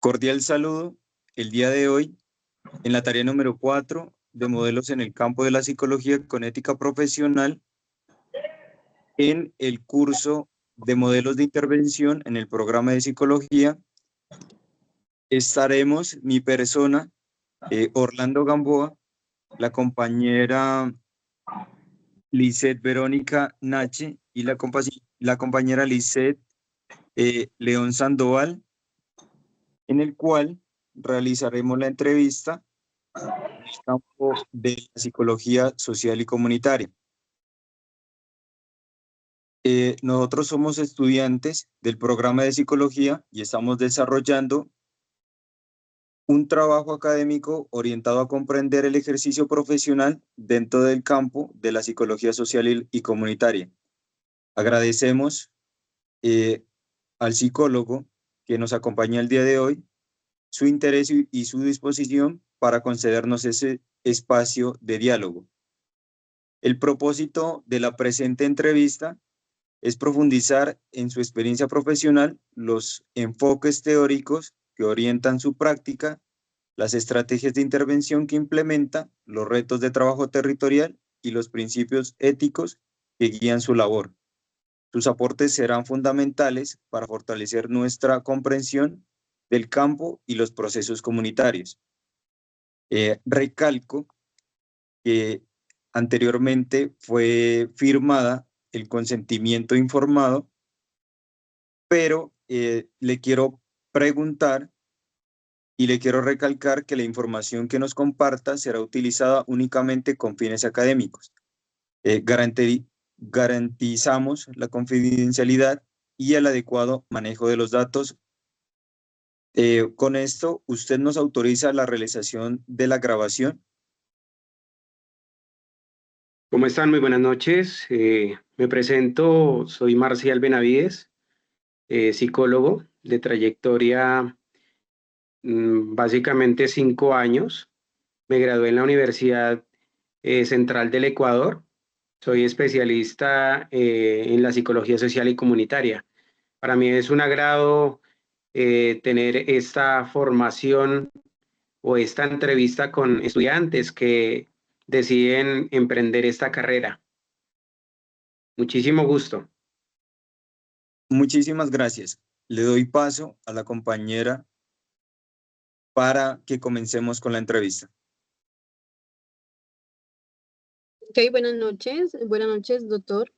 Cordial saludo. El día de hoy, en la tarea número 4 de modelos en el campo de la psicología con ética profesional, en el curso de modelos de intervención en el programa de psicología, estaremos mi persona, Orlando Gamboa, la compañera Lisette Verónica Nache y la compañera Lisette León Sandoval, en el cual realizaremos la entrevista en el campo de la psicología social y comunitaria. Nosotros somos estudiantes del programa de psicología y estamos desarrollando un trabajo académico orientado a comprender el ejercicio profesional dentro del campo de la psicología social y comunitaria. Agradecemos al psicólogo que nos acompaña el día de hoy, su interés y su disposición para concedernos ese espacio de diálogo. El propósito de la presente entrevista es profundizar en su experiencia profesional, los enfoques teóricos que orientan su práctica, las estrategias de intervención que implementa, los retos de trabajo territorial y los principios éticos que guían su labor. Sus aportes serán fundamentales para fortalecer nuestra comprensión del campo y los procesos comunitarios. Recalco que anteriormente fue firmada el consentimiento informado, pero le quiero preguntar y le quiero recalcar que la información que nos comparta será utilizada únicamente con fines académicos. Garantizamos la confidencialidad y el adecuado manejo de los datos. Con esto, ¿usted nos autoriza la realización de la grabación? ¿Cómo están? Muy buenas noches. Me presento, soy Marcial Benavides, psicólogo de trayectoria básicamente 5 años. Me gradué en la Universidad Central del Ecuador. Soy especialista en la psicología social y comunitaria. Para mí es un agrado tener esta formación o esta entrevista con estudiantes que deciden emprender esta carrera. Muchísimo gusto. Muchísimas gracias. Le doy paso a la compañera para que comencemos con la entrevista. Ok, buenas noches, doctor.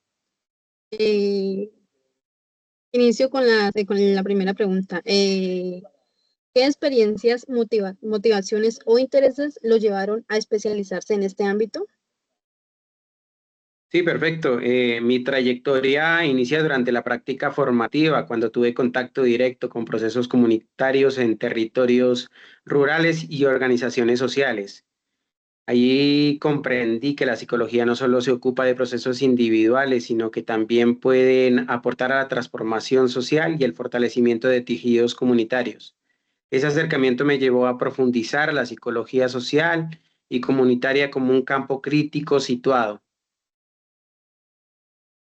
Inicio con la primera pregunta. ¿Qué experiencias, motivaciones o intereses lo llevaron a especializarse en este ámbito? Sí, perfecto. Mi trayectoria inicia durante la práctica formativa, cuando tuve contacto directo con procesos comunitarios en territorios rurales y organizaciones sociales. Allí comprendí que la psicología no solo se ocupa de procesos individuales, sino que también pueden aportar a la transformación social y el fortalecimiento de tejidos comunitarios. Ese acercamiento me llevó a profundizar la psicología social y comunitaria como un campo crítico situado.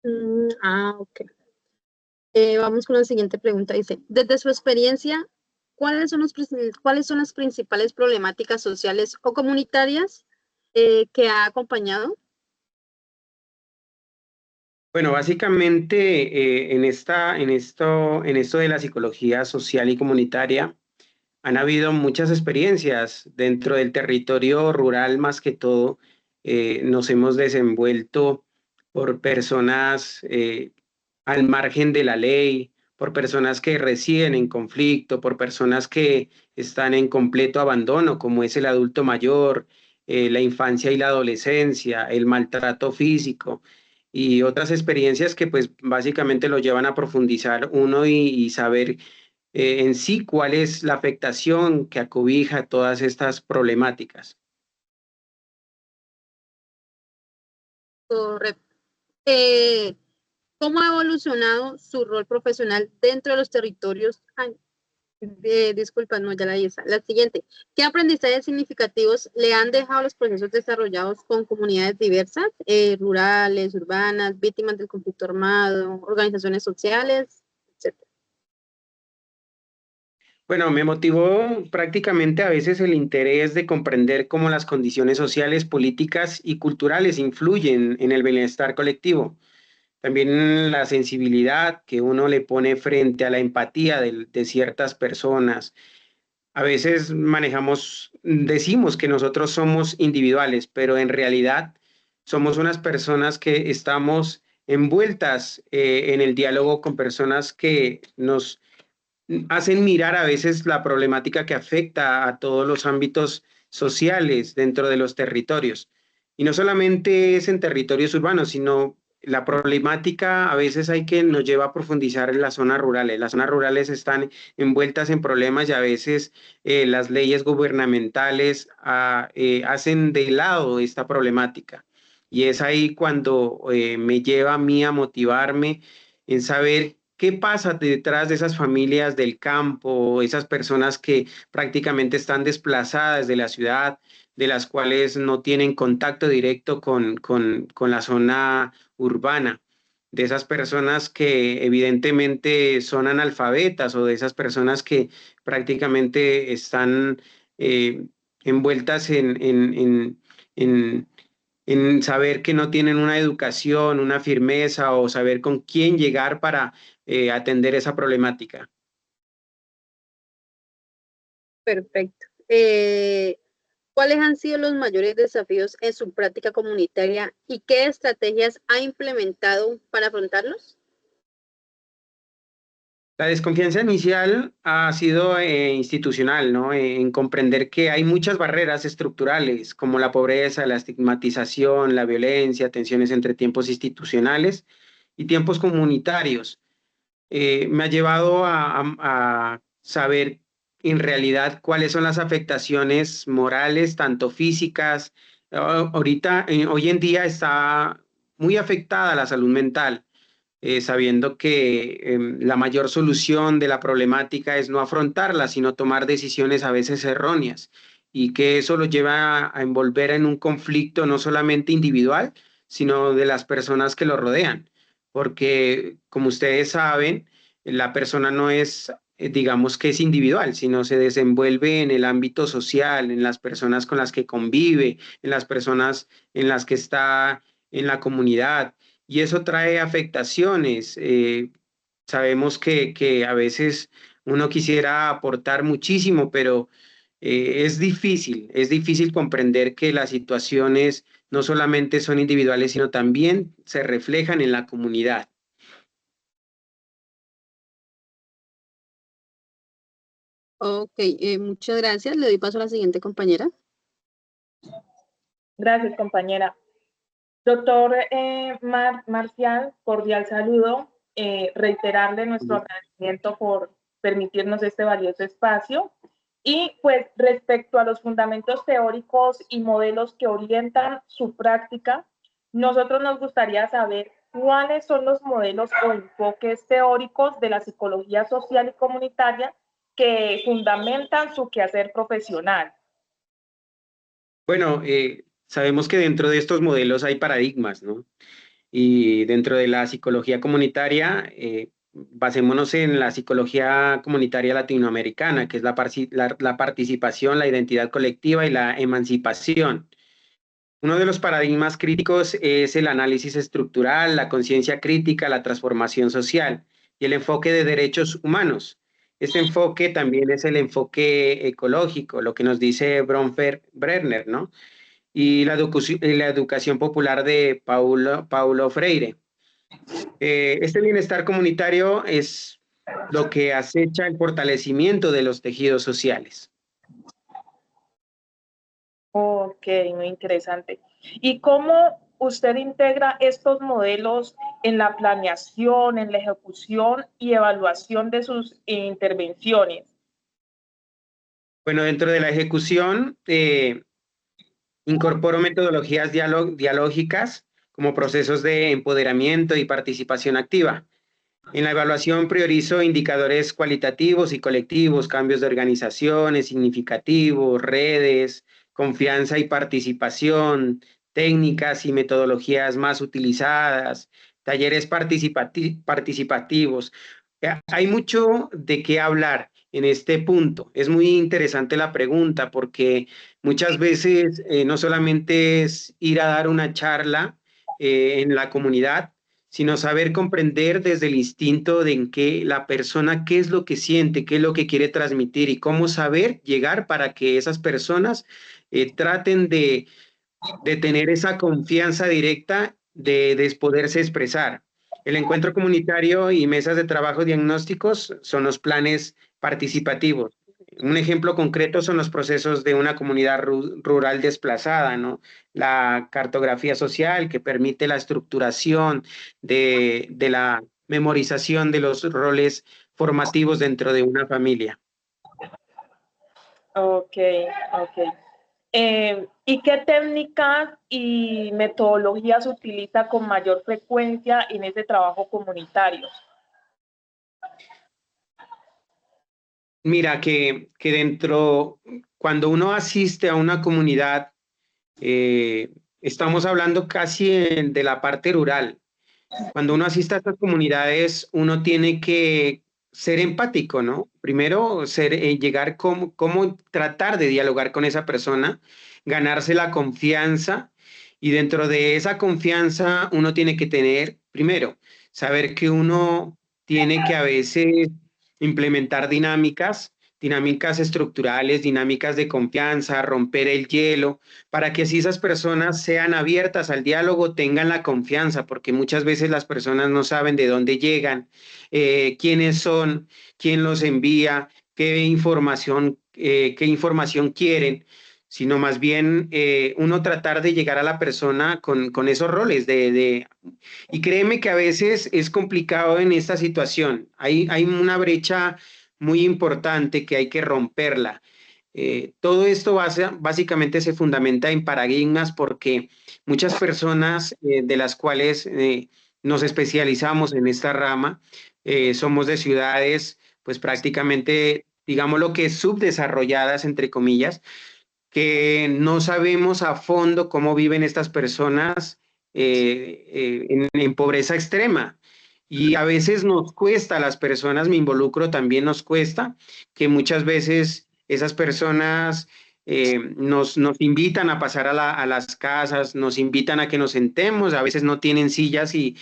Ok. Vamos con la siguiente pregunta. Dice, desde su experiencia, ¿cuáles son las principales problemáticas sociales o comunitarias que ha acompañado? Bueno, básicamente en esto de la psicología social y comunitaria han habido muchas experiencias dentro del territorio rural, más que todo. Nos hemos desenvuelto por personas al margen de la ley, por personas que residen en conflicto, por personas que están en completo abandono, como es el adulto mayor, la infancia y la adolescencia, el maltrato físico y otras experiencias que pues básicamente lo llevan a profundizar uno y saber en sí cuál es la afectación que acobija todas estas problemáticas. Correcto. ¿Cómo ha evolucionado su rol profesional dentro de los territorios? Disculpa, no, ya la hice. La siguiente. ¿Qué aprendizajes significativos le han dejado los procesos desarrollados con comunidades diversas, rurales, urbanas, víctimas del conflicto armado, organizaciones sociales, etcétera? Bueno, me motivó prácticamente a veces el interés de comprender cómo las condiciones sociales, políticas y culturales influyen en el bienestar colectivo. También la sensibilidad que uno le pone frente a la empatía de ciertas personas. A veces decimos que nosotros somos individuales, pero en realidad somos unas personas que estamos envueltas en el diálogo con personas que nos hacen mirar a veces la problemática que afecta a todos los ámbitos sociales dentro de los territorios. Y no solamente es en territorios urbanos, sino la problemática a veces nos lleva a profundizar en las zonas rurales. Las zonas rurales están envueltas en problemas y a veces las leyes gubernamentales hacen de lado esta problemática. Y es ahí cuando me lleva a mí a motivarme en saber qué pasa detrás de esas familias del campo, esas personas que prácticamente están desplazadas de la ciudad, de las cuales no tienen contacto directo con la zona urbana, de esas personas que evidentemente son analfabetas o de esas personas que prácticamente están eh, envueltas en en saber que no tienen una educación, una firmeza o saber con quién llegar para atender esa problemática. Perfecto. ¿Cuáles han sido los mayores desafíos en su práctica comunitaria y qué estrategias ha implementado para afrontarlos? La desconfianza inicial ha sido institucional, ¿no? En comprender que hay muchas barreras estructurales, como la pobreza, la estigmatización, la violencia, tensiones entre tiempos institucionales y tiempos comunitarios. Me ha llevado a saber en realidad cuáles son las afectaciones morales, tanto físicas. Hoy en día está muy afectada la salud mental, sabiendo que la mayor solución de la problemática es no afrontarla, sino tomar decisiones a veces erróneas y que eso lo lleva a envolver en un conflicto no solamente individual, sino de las personas que lo rodean. Porque, como ustedes saben, la persona no es, digamos que es individual, sino se desenvuelve en el ámbito social, en las personas con las que convive, en las personas en las que está en la comunidad y eso trae afectaciones. Sabemos que a veces uno quisiera aportar muchísimo, pero es difícil comprender que las situaciones no solamente son individuales, sino también se reflejan en la comunidad. Ok, muchas gracias. Le doy paso a la siguiente compañera. Gracias, compañera. Doctor Marcial, cordial saludo. Reiterarle nuestro agradecimiento por permitirnos este valioso espacio. Y pues respecto a los fundamentos teóricos y modelos que orientan su práctica, nosotros nos gustaría saber cuáles son los modelos o enfoques teóricos de la psicología social y comunitaria que fundamentan su quehacer profesional. Bueno, sabemos que dentro de estos modelos hay paradigmas, ¿no? Y dentro de la psicología comunitaria, basémonos en la psicología comunitaria latinoamericana, que es la participación, la identidad colectiva y la emancipación. Uno de los paradigmas críticos es el análisis estructural, la conciencia crítica, la transformación social y el enfoque de derechos humanos. Este enfoque también es el enfoque ecológico, lo que nos dice Bronfer-Brenner, ¿no? Y la educación popular de Paulo Freire. Este bienestar comunitario es lo que acecha el fortalecimiento de los tejidos sociales. Ok, muy interesante. ¿Y cómo usted integra estos modelos en la planeación, en la ejecución y evaluación de sus intervenciones? Bueno, dentro de la ejecución, incorporo metodologías dialógicas como procesos de empoderamiento y participación activa. En la evaluación priorizo indicadores cualitativos y colectivos, cambios de organizaciones significativos, redes, confianza y participación, técnicas y metodologías más utilizadas, talleres participativos. Hay mucho de qué hablar en este punto? Es muy interesante la pregunta porque muchas veces no solamente es ir a dar una charla en la comunidad, sino saber comprender desde el instinto de en qué la persona, qué es lo que siente, qué es lo que quiere transmitir y cómo saber llegar para que esas personas traten de tener esa confianza directa de poderse expresar. El encuentro comunitario y mesas de trabajo diagnósticos son los planes participativos. Un ejemplo concreto son los procesos de una comunidad rural desplazada, ¿no? La cartografía social que permite la estructuración de la memorización de los roles formativos dentro de una familia. Ok, ok. ¿Y qué técnicas y metodologías utiliza con mayor frecuencia en ese trabajo comunitario? Mira, cuando uno asiste a una comunidad, estamos hablando casi de la parte rural. Cuando uno asiste a estas comunidades, uno tiene que ser empático, ¿no? Primero, llegar cómo tratar de dialogar con esa persona, ganarse la confianza y dentro de esa confianza uno tiene que tener, primero, saber que uno tiene que a veces implementar dinámicas estructurales, dinámicas de confianza, romper el hielo, para que así esas personas sean abiertas al diálogo, tengan la confianza, porque muchas veces las personas no saben de dónde llegan, quiénes son, quién los envía, qué información quieren, sino más bien uno tratar de llegar a la persona con esos roles y créeme que a veces es complicado en esta situación. Hay una brecha muy importante que hay que romperla. Todo esto básicamente se fundamenta en paradigmas porque muchas personas de las cuales nos especializamos en esta rama somos de ciudades pues prácticamente, digamos lo que subdesarrolladas, entre comillas, que no sabemos a fondo cómo viven estas personas en pobreza extrema. Y a veces nos cuesta, a las personas, me involucro, también nos cuesta, que muchas veces esas personas nos invitan a pasar a las casas, nos invitan a que nos sentemos, a veces no tienen sillas y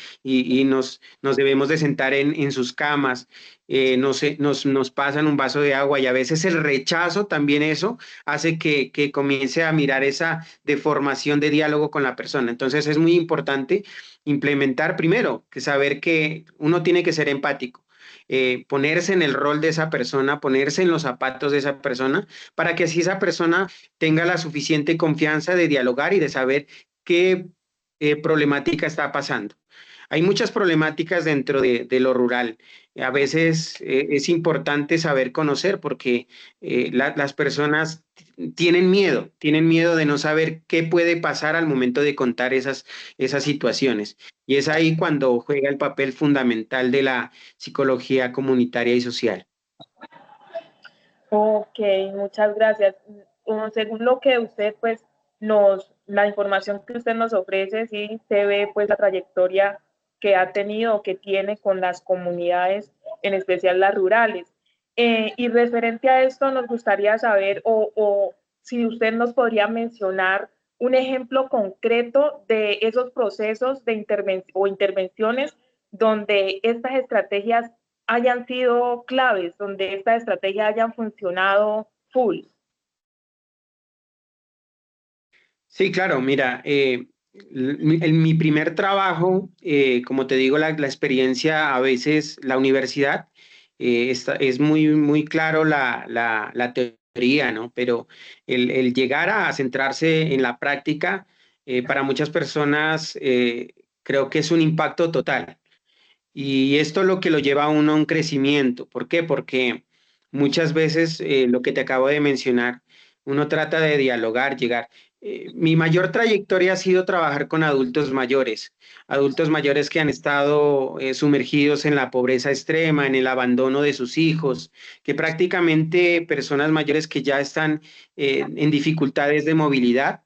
nos debemos de sentar en sus camas, nos pasan un vaso de agua y a veces el rechazo también eso hace que comience a mirar esa deformación de diálogo con la persona. Entonces es muy importante implementar primero, que saber que uno tiene que ser empático, ponerse en el rol de esa persona, ponerse en los zapatos de esa persona, para que así esa persona tenga la suficiente confianza de dialogar y de saber qué problemática está pasando. Hay muchas problemáticas dentro de lo rural. A veces es importante saber conocer porque las personas tienen miedo de no saber qué puede pasar al momento de contar esas situaciones. Y es ahí cuando juega el papel fundamental de la psicología comunitaria y social. Ok, muchas gracias. Según lo que usted, pues, la información que usted nos ofrece, sí se ve, pues, la trayectoria que ha tenido o que tiene con las comunidades, en especial las rurales. Y referente a esto, nos gustaría saber, o si usted nos podría mencionar un ejemplo concreto de esos procesos de intervenciones donde estas estrategias hayan sido claves, donde esta estrategia hayan funcionado full. Sí, claro, mira, en mi primer trabajo, como te digo, la experiencia, a veces la universidad, es muy claro la teoría, ¿no? Pero el llegar a centrarse en la práctica, para muchas personas, creo que es un impacto total. Y esto es lo que lo lleva a uno a un crecimiento. ¿Por qué? Porque muchas veces lo que te acabo de mencionar, uno trata de dialogar, llegar. Mi mayor trayectoria ha sido trabajar con adultos mayores que han estado sumergidos en la pobreza extrema, en el abandono de sus hijos, que prácticamente personas mayores que ya están en dificultades de movilidad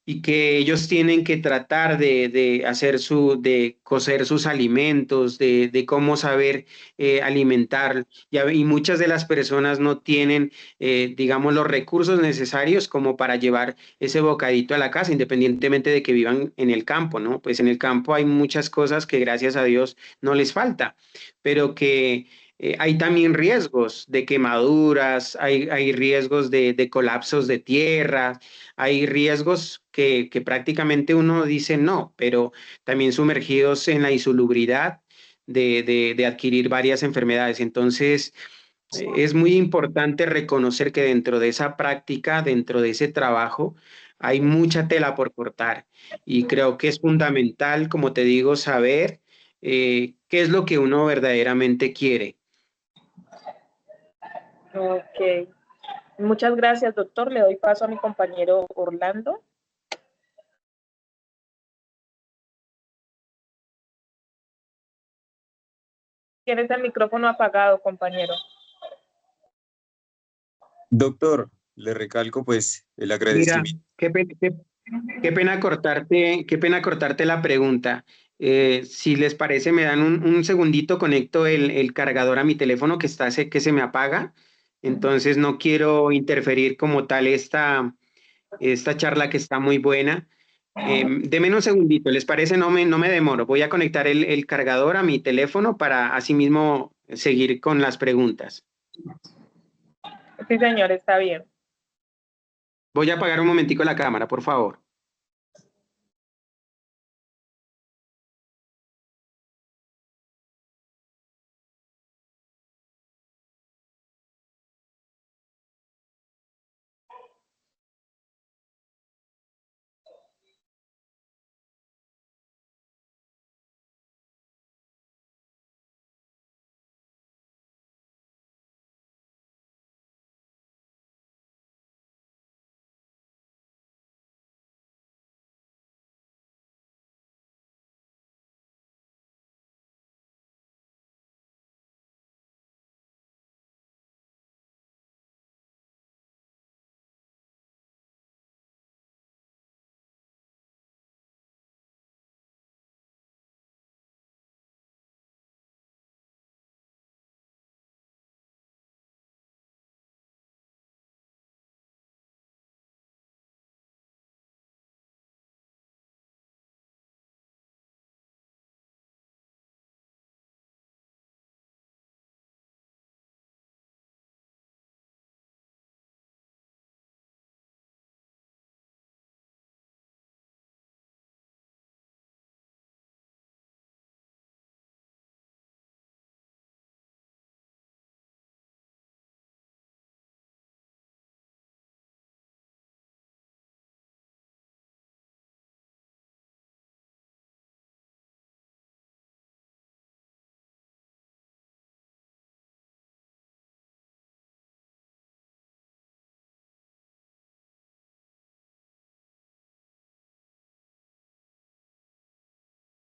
y que ellos tienen que tratar de cocer sus alimentos, de cómo saber alimentar. Y muchas de las personas no tienen, digamos, los recursos necesarios como para llevar ese bocadito a la casa, independientemente de que vivan en el campo, ¿no? Pues en el campo hay muchas cosas que gracias a Dios no les falta, pero que hay también riesgos de quemaduras, hay riesgos de colapsos de tierra, hay riesgos que prácticamente uno dice no, pero también sumergidos en la insalubridad de adquirir varias enfermedades. Entonces, es muy importante reconocer que dentro de esa práctica, dentro de ese trabajo, hay mucha tela por cortar y creo que es fundamental, como te digo, saber qué es lo que uno verdaderamente quiere. Ok. Muchas gracias, doctor. Le doy paso a mi compañero Orlando. Tienes el micrófono apagado, compañero. Doctor, le recalco pues el Mira, agradecimiento. qué pena cortarte la pregunta. Si les parece, me dan un segundito, conecto el cargador a mi teléfono que se me apaga. Entonces no quiero interferir como tal esta charla que está muy buena. Deme un segundito, ¿les parece? No me demoro. Voy a conectar el cargador a mi teléfono para asimismo seguir con las preguntas. Sí, señor, está bien. Voy a apagar un momentico la cámara, por favor.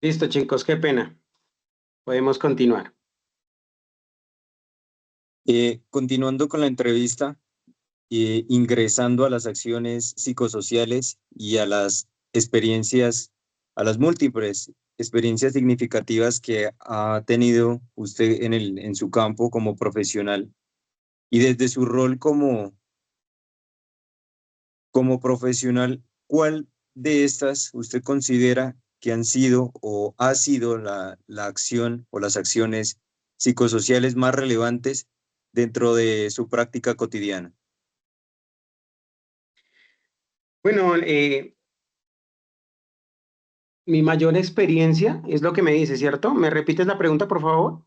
Listo, chicos, qué pena. Podemos continuar. Continuando con la entrevista, ingresando a las acciones psicosociales y a las experiencias, a las múltiples experiencias significativas que ha tenido usted en su campo como profesional y desde su rol como profesional, ¿cuál de estas usted considera que han sido o ha sido la acción o las acciones psicosociales más relevantes dentro de su práctica cotidiana? Bueno, mi mayor experiencia es lo que me dice, ¿cierto? ¿Me repites la pregunta, por favor?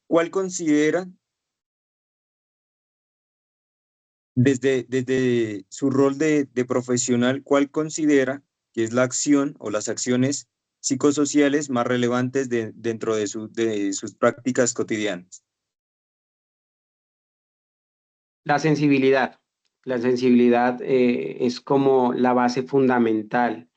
¿Cuál considera, desde su rol de profesional, cuál considera que es la acción o las acciones psicosociales más relevantes dentro de sus prácticas cotidianas? La sensibilidad. La sensibilidad es como la base fundamental.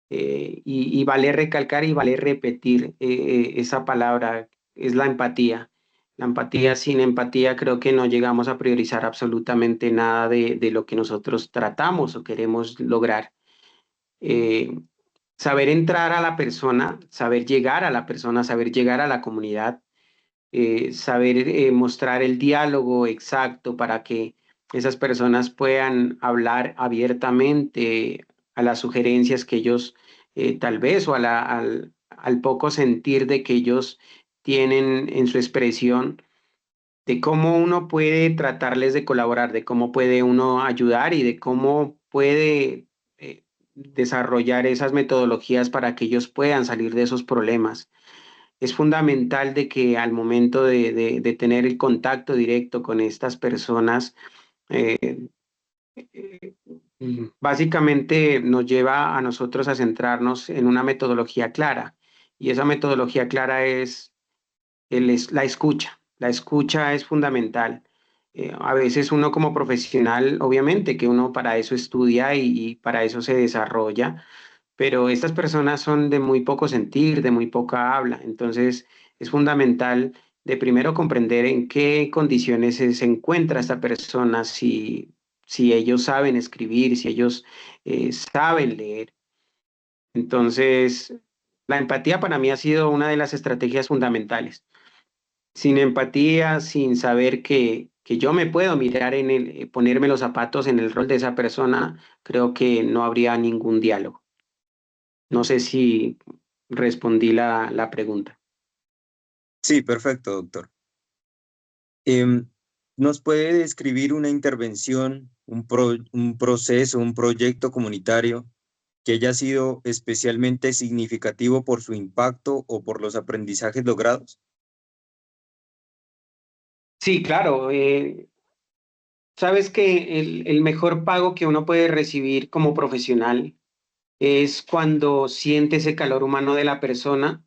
Y vale recalcar y vale repetir esa palabra, es la empatía. La empatía, sin empatía, creo que no llegamos a priorizar absolutamente nada de lo que nosotros tratamos o queremos lograr. Saber entrar a la persona, saber llegar a la persona, saber llegar a la comunidad, saber mostrar el diálogo exacto para que esas personas puedan hablar abiertamente a las sugerencias que ellos tal vez o al poco sentir de que ellos tienen en su expresión, de cómo uno puede tratarles de colaborar, de cómo puede uno ayudar y de cómo puede desarrollar esas metodologías para que ellos puedan salir de esos problemas. Es fundamental de que al momento de tener el contacto directo con estas personas, eh, eh, básicamente nos lleva a nosotros a centrarnos en una metodología clara. Y esa metodología clara es la escucha. La escucha es fundamental. A veces uno como profesional, obviamente que uno para eso estudia y para eso se desarrolla, pero estas personas son de muy poco sentir, de muy poca habla. Entonces es fundamental de primero comprender en qué condiciones se encuentra esta persona, si ellos saben escribir, si ellos saben leer. Entonces, la empatía para mí ha sido una de las estrategias fundamentales. Sin empatía, sin saber que yo me puedo mirar ponerme los zapatos en el rol de esa persona, creo que no habría ningún diálogo. No sé si respondí la pregunta. Sí, perfecto, doctor. Em, ¿Nos puede describir una intervención, un proceso, un proyecto comunitario que haya sido especialmente significativo por su impacto o por los aprendizajes logrados? Sí, claro. Sabes que el mejor pago que uno puede recibir como profesional es cuando siente ese calor humano de la persona,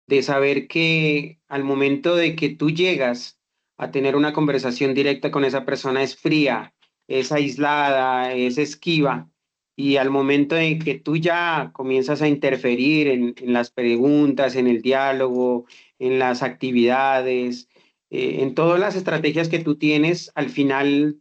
de saber que al momento de que tú llegas a tener una conversación directa con esa persona es fría, es aislada, es esquiva, y al momento en que tú ya comienzas a interferir en las preguntas, en el diálogo, en las actividades, en todas las estrategias que tú tienes, al final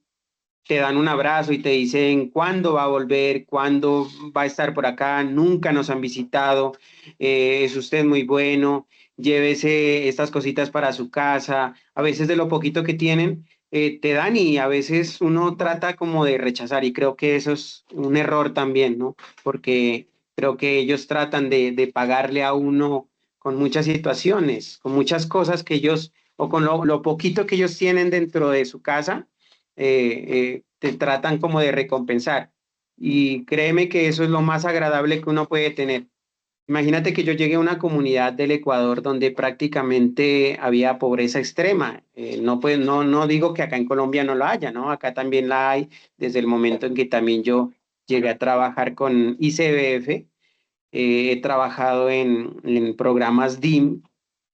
te dan un abrazo y te dicen cuándo va a volver, cuándo va a estar por acá, nunca nos han visitado, es usted muy bueno, llévese estas cositas para su casa, a veces de lo poquito que tienen, te dan y a veces uno trata como de rechazar y creo que eso es un error también, ¿no? Porque creo que ellos tratan de pagarle a uno con muchas situaciones, con muchas cosas que ellos, o con lo poquito que ellos tienen dentro de su casa te tratan como de recompensar. Y créeme que eso es lo más agradable que uno puede tener. Imagínate que yo llegué a una comunidad del Ecuador donde prácticamente había pobreza extrema. No, pues, no digo que acá en Colombia no la haya, ¿no? Acá también la hay desde el momento en que también yo llegué a trabajar con ICBF. He trabajado en programas DIM,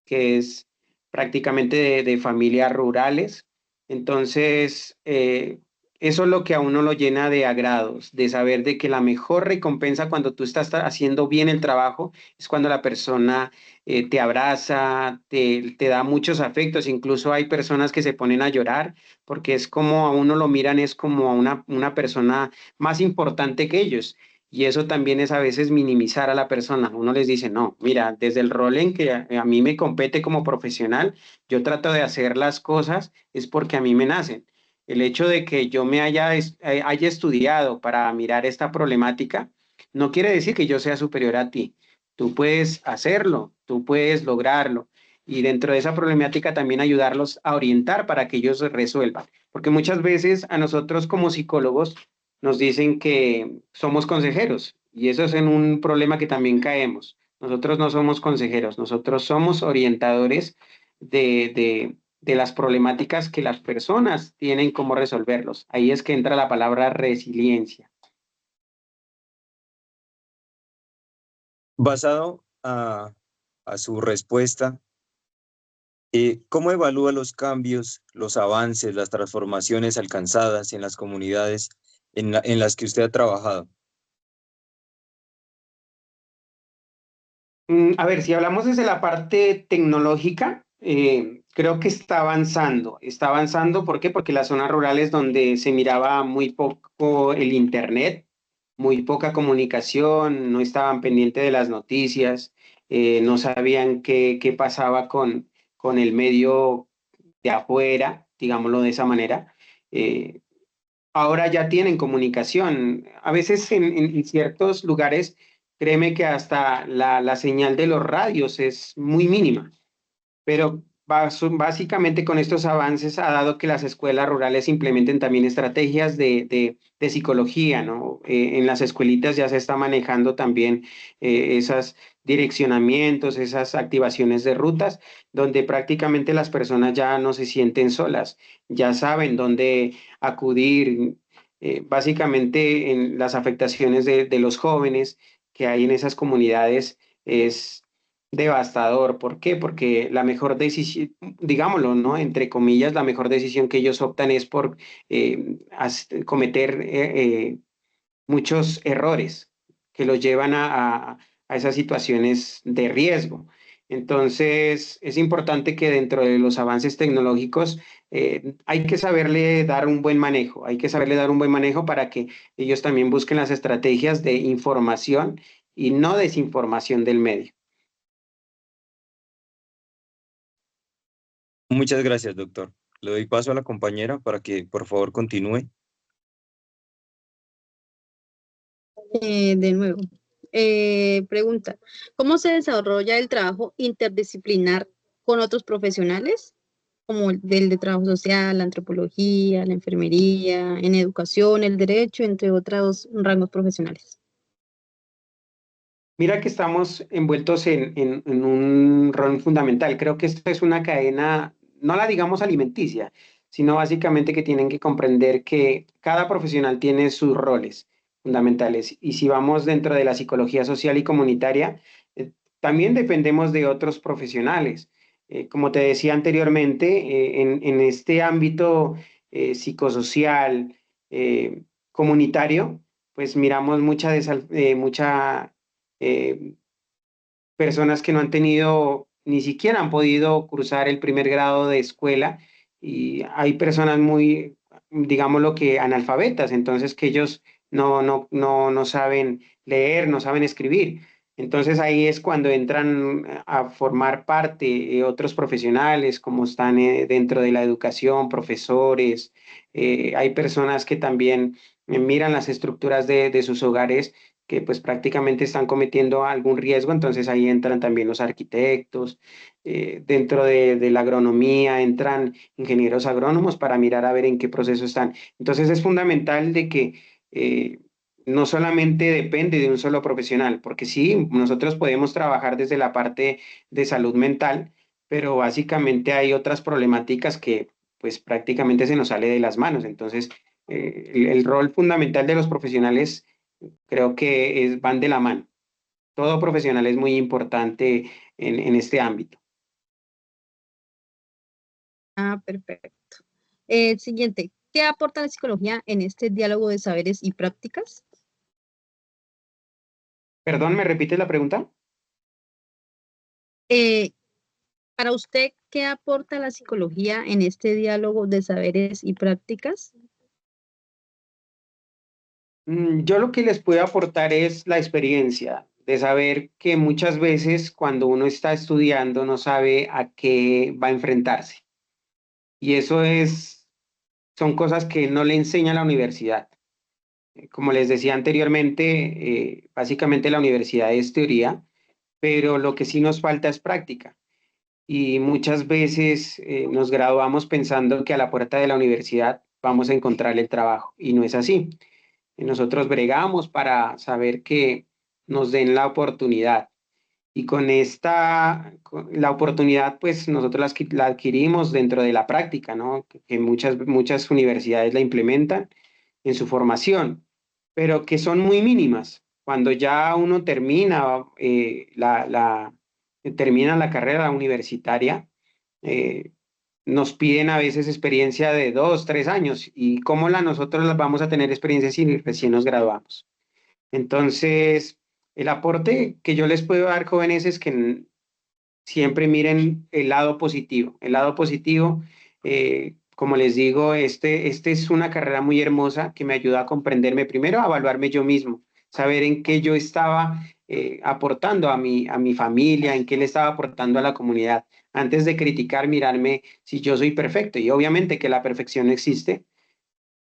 que es prácticamente de familias rurales. Entonces, eso es lo que a uno lo llena de agrados, de saber de que la mejor recompensa cuando tú estás haciendo bien el trabajo es cuando la persona te abraza, te da muchos afectos, incluso hay personas que se ponen a llorar porque es como a uno lo miran, es como a una persona más importante que ellos. Y eso también es a veces minimizar a la persona. Uno les dice, no, mira, desde el rol en que a mí me compete como profesional, yo trato de hacer las cosas es porque a mí me nacen. El hecho de que yo me haya estudiado para mirar esta problemática no quiere decir que yo sea superior a ti. Tú puedes hacerlo, tú puedes lograrlo. Y dentro de esa problemática también ayudarlos a orientar para que ellos resuelvan. Porque muchas veces a nosotros como psicólogos nos dicen que somos consejeros y eso es en un problema que también caemos. Nosotros no somos consejeros, nosotros somos orientadores de las problemáticas que las personas tienen cómo resolverlos. Ahí es que entra la palabra resiliencia. Basado a su respuesta, ¿cómo evalúa los cambios, los avances, las transformaciones alcanzadas en las comunidades en las que usted ha trabajado? A ver, si hablamos desde la parte tecnológica, creo que está avanzando, ¿por qué? Porque las zonas rurales donde se miraba muy poco el internet, muy poca comunicación, no estaban pendientes de las noticias, no sabían qué pasaba con el medio de afuera, digámoslo de esa manera. eh, Ahora ya tienen comunicación. A veces en ciertos lugares, créeme que hasta la señal de los radios es muy mínima, pero básicamente con estos avances ha dado que las escuelas rurales implementen también estrategias de psicología, ¿no? En las escuelitas ya se está manejando también esos direccionamientos, esas activaciones de rutas, donde prácticamente las personas ya no se sienten solas, ya saben dónde acudir. Básicamente en las afectaciones de los jóvenes que hay en esas comunidades es devastador. ¿Por qué? Porque la mejor decisión, digámoslo, ¿no? Entre comillas, la mejor decisión que ellos optan es por cometer muchos errores que los llevan a esas situaciones de riesgo. Entonces, es importante que dentro de los avances tecnológicos hay que saberle dar un buen manejo, hay que saberle dar un buen manejo para que ellos también busquen las estrategias de información y no desinformación del medio. Muchas gracias, doctor. Le doy paso a la compañera para que por favor continúe. De nuevo, pregunta, ¿cómo se desarrolla el trabajo interdisciplinar con otros profesionales, como el del de trabajo social, la antropología, la enfermería, en educación, el derecho, entre otros rangos profesionales? Mira que estamos envueltos en un rol fundamental. Creo que esta es una cadena, no la digamos alimenticia, sino básicamente que tienen que comprender que cada profesional tiene sus roles fundamentales. Y si vamos dentro de la psicología social y comunitaria, también dependemos de otros profesionales. Como te decía anteriormente, en este ámbito psicosocial, comunitario, pues miramos mucha eh, personas que no han tenido, ni siquiera han podido cruzar el primer grado de escuela y hay personas muy, digámoslo que analfabetas, entonces que ellos no saben leer, no saben escribir. Entonces ahí es cuando entran a formar parte otros profesionales, como están dentro de la educación, profesores. Hay personas que también miran las estructuras de sus hogares que pues prácticamente están cometiendo algún riesgo, entonces ahí entran también los arquitectos, dentro de la agronomía entran ingenieros agrónomos para mirar a ver en qué proceso están. Entonces es fundamental de que no solamente depende de un solo profesional, porque sí, nosotros podemos trabajar desde la parte de salud mental, pero básicamente hay otras problemáticas que pues prácticamente se nos sale de las manos. Entonces, el rol fundamental de los profesionales creo que van de la mano. Todo profesional es muy importante en este ámbito. Ah, perfecto. Siguiente, ¿qué aporta la psicología en este diálogo de saberes y prácticas? Perdón, ¿me repite la pregunta? Eh, para usted, ¿qué aporta la psicología en este diálogo de saberes y prácticas? Yo lo que les puedo aportar es la experiencia de saber que muchas veces cuando uno está estudiando no sabe a qué va a enfrentarse. Y eso son cosas que no le enseña la universidad. Como les decía anteriormente, básicamente la universidad es teoría, pero lo que sí nos falta es práctica. Y muchas veces nos graduamos pensando que a la puerta de la universidad vamos a encontrar el trabajo y no es así. Nosotros bregamos para saber que nos den la oportunidad y la oportunidad pues nosotros la adquirimos dentro de la práctica, ¿no? Que muchas universidades la implementan en su formación, pero que son muy mínimas. Cuando ya uno termina la carrera universitaria, eh, nos piden a veces experiencia de 2, 3 años y nosotros las vamos a tener experiencia si recién nos graduamos. Entonces, el aporte que yo les puedo dar, jóvenes, es que siempre miren el lado positivo. El lado positivo, como les digo, este es una carrera muy hermosa que me ayuda a comprenderme primero, a evaluarme yo mismo, saber en qué yo estaba aportando a mi familia, en qué le estaba aportando a la comunidad. Antes de criticar, mirarme si yo soy perfecto. Y obviamente que la perfección no existe,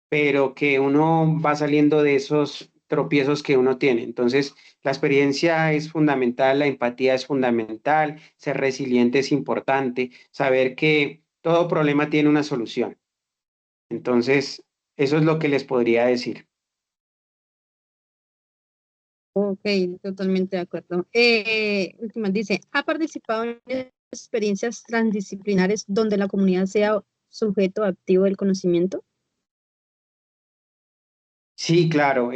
pero que uno va saliendo de esos tropiezos que uno tiene. Entonces, la experiencia es fundamental, la empatía es fundamental, ser resiliente es importante, saber que todo problema tiene una solución. Entonces, eso es lo que les podría decir. Ok, totalmente de acuerdo. Última, dice, ¿ha participado en experiencias transdisciplinares donde la comunidad sea sujeto activo del conocimiento? Sí, claro.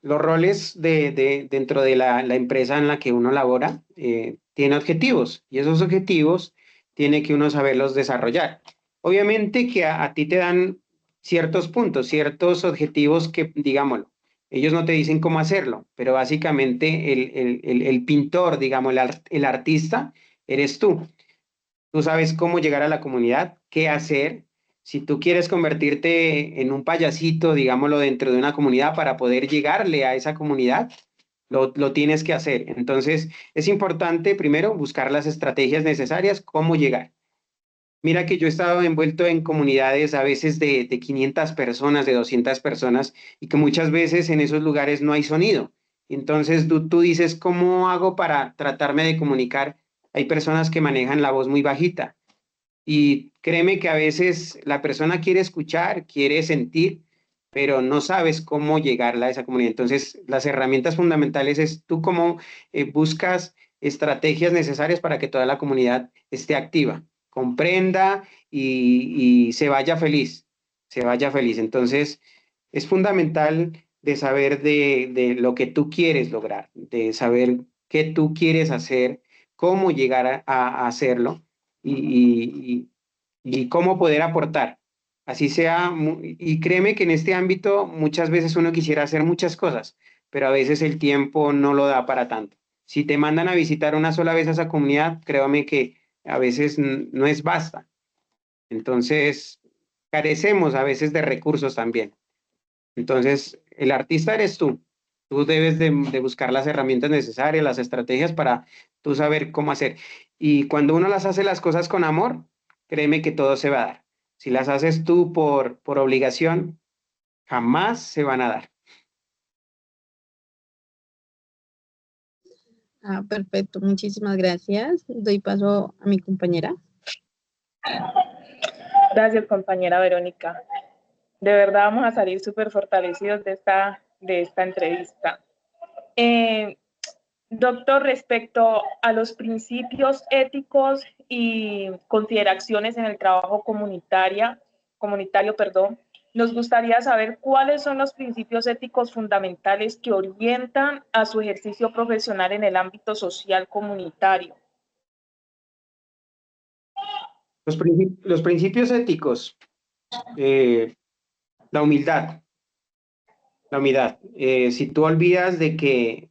Los roles dentro de la empresa en la que uno labora tiene objetivos y esos objetivos tiene que uno saberlos desarrollar. Obviamente que a ti te dan ciertos puntos, ciertos objetivos que, digámoslo, ellos no te dicen cómo hacerlo, pero básicamente el pintor, digamos, el artista, eres tú. Tú sabes cómo llegar a la comunidad, qué hacer. Si tú quieres convertirte en un payasito, digámoslo, dentro de una comunidad para poder llegarle a esa comunidad, lo tienes que hacer. Entonces, es importante primero buscar las estrategias necesarias, cómo llegar. Mira que yo he estado envuelto en comunidades a veces de 500 personas, de 200 personas, y que muchas veces en esos lugares no hay sonido. Entonces tú dices, ¿cómo hago para tratarme de comunicar? Hay personas que manejan la voz muy bajita y créeme que a veces la persona quiere escuchar, quiere sentir, pero no sabes cómo llegarla a esa comunidad. Entonces, las herramientas fundamentales es tú cómo buscas estrategias necesarias para que toda la comunidad esté activa, comprenda y se vaya feliz, se vaya feliz. Entonces, es fundamental de saber de lo que tú quieres lograr, de saber qué tú quieres hacer, cómo llegar a hacerlo y cómo poder aportar. Así sea, y créeme que en este ámbito muchas veces uno quisiera hacer muchas cosas, pero a veces el tiempo no lo da para tanto. Si te mandan a visitar una sola vez a esa comunidad, créame que a veces no es basta. Entonces, carecemos a veces de recursos también. Entonces, el artista eres tú. Tú debes de buscar las herramientas necesarias, las estrategias para tú saber cómo hacer. Y cuando uno las hace las cosas con amor, créeme que todo se va a dar. Si las haces tú por obligación, jamás se van a dar. Ah, perfecto, muchísimas gracias. Doy paso a mi compañera. Gracias, compañera Verónica. De verdad vamos a salir súper fortalecidos de esta entrevista. Doctor, respecto a los principios éticos y consideraciones en el trabajo comunitario, nos gustaría saber cuáles son los principios éticos fundamentales que orientan a su ejercicio profesional en el ámbito social comunitario. Los principios éticos, la humildad. La humildad. Si tú olvidas de que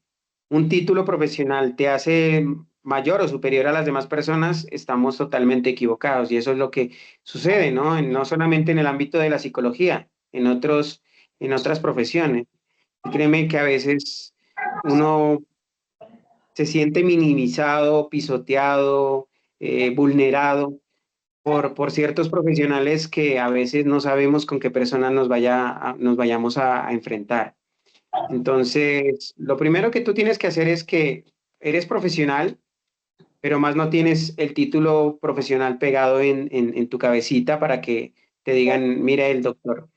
un título profesional te hace mayor o superior a las demás personas, estamos totalmente equivocados y eso es lo que sucede, ¿no? No solamente en el ámbito de la psicología, en otras profesiones. Y créeme que a veces uno se siente minimizado, pisoteado, vulnerado por ciertos profesionales que a veces no sabemos con qué personas nos vayamos a enfrentar. Entonces, lo primero que tú tienes que hacer es que eres profesional, pero más no tienes el título profesional pegado en tu cabecita para que te digan, mira el doctor.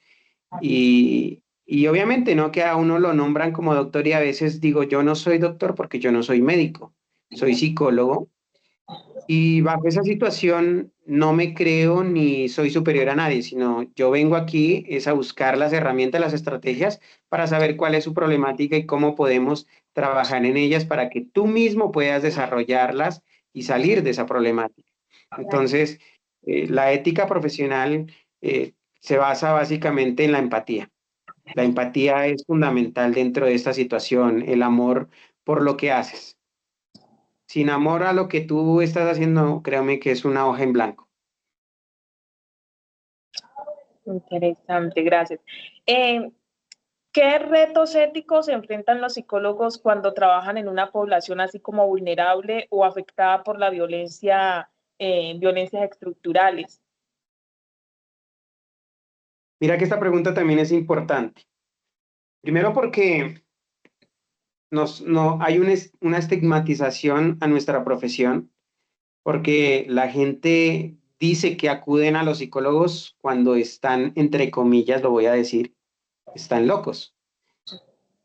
Y obviamente, ¿no? Que a uno lo nombran como doctor y a veces digo, yo no soy doctor porque yo no soy médico, soy psicólogo. Y bajo esa situación no me creo ni soy superior a nadie, sino yo vengo aquí es a buscar las herramientas, las estrategias para saber cuál es su problemática y cómo podemos trabajar en ellas para que tú mismo puedas desarrollarlas y salir de esa problemática. Entonces, la ética profesional se basa básicamente en la empatía. La empatía es fundamental dentro de esta situación, el amor por lo que haces. sin amor a lo que tú estás haciendo, créame que es una hoja en blanco. Interesante, gracias. ¿Qué retos éticos se enfrentan los psicólogos cuando trabajan en una población así como vulnerable o afectada por la violencia, violencias estructurales? Mira que esta pregunta también es importante. Primero porque hay una estigmatización a nuestra profesión, porque la gente dice que acuden a los psicólogos cuando están, entre comillas, lo voy a decir, están locos.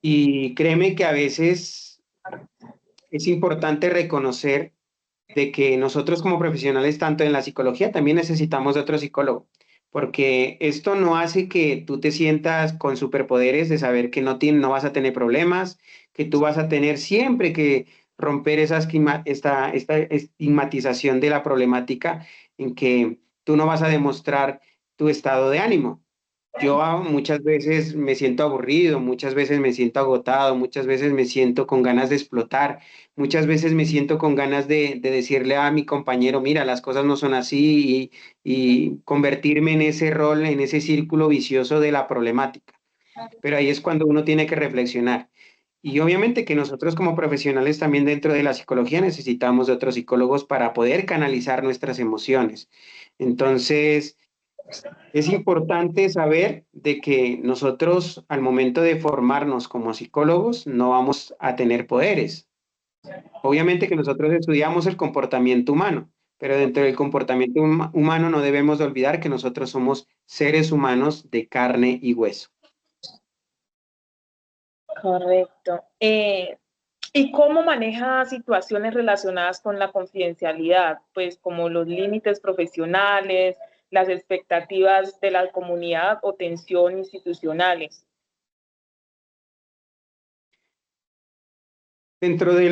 Y créeme que a veces es importante reconocer de que nosotros como profesionales, tanto en la psicología, también necesitamos de otro psicólogo, porque esto no hace que tú te sientas con superpoderes de saber que no vas a tener problemas, que tú vas a tener siempre que romper esta estigmatización de la problemática en que tú no vas a demostrar tu estado de ánimo. Yo muchas veces me siento aburrido, muchas veces me siento agotado, muchas veces me siento con ganas de explotar, muchas veces me siento con ganas de decirle a mi compañero, mira, las cosas no son así y convertirme en ese rol, en ese círculo vicioso de la problemática. Pero ahí es cuando uno tiene que reflexionar. Y obviamente que nosotros como profesionales también dentro de la psicología necesitamos de otros psicólogos para poder canalizar nuestras emociones. Entonces, es importante saber de que nosotros al momento de formarnos como psicólogos no vamos a tener poderes. Obviamente que nosotros estudiamos el comportamiento humano, pero dentro del comportamiento humano no debemos de olvidar que nosotros somos seres humanos de carne y hueso. Correcto. ¿Y cómo maneja situaciones relacionadas con la confidencialidad? Pues como los límites profesionales, las expectativas de la comunidad o tensión institucionales. Dentro de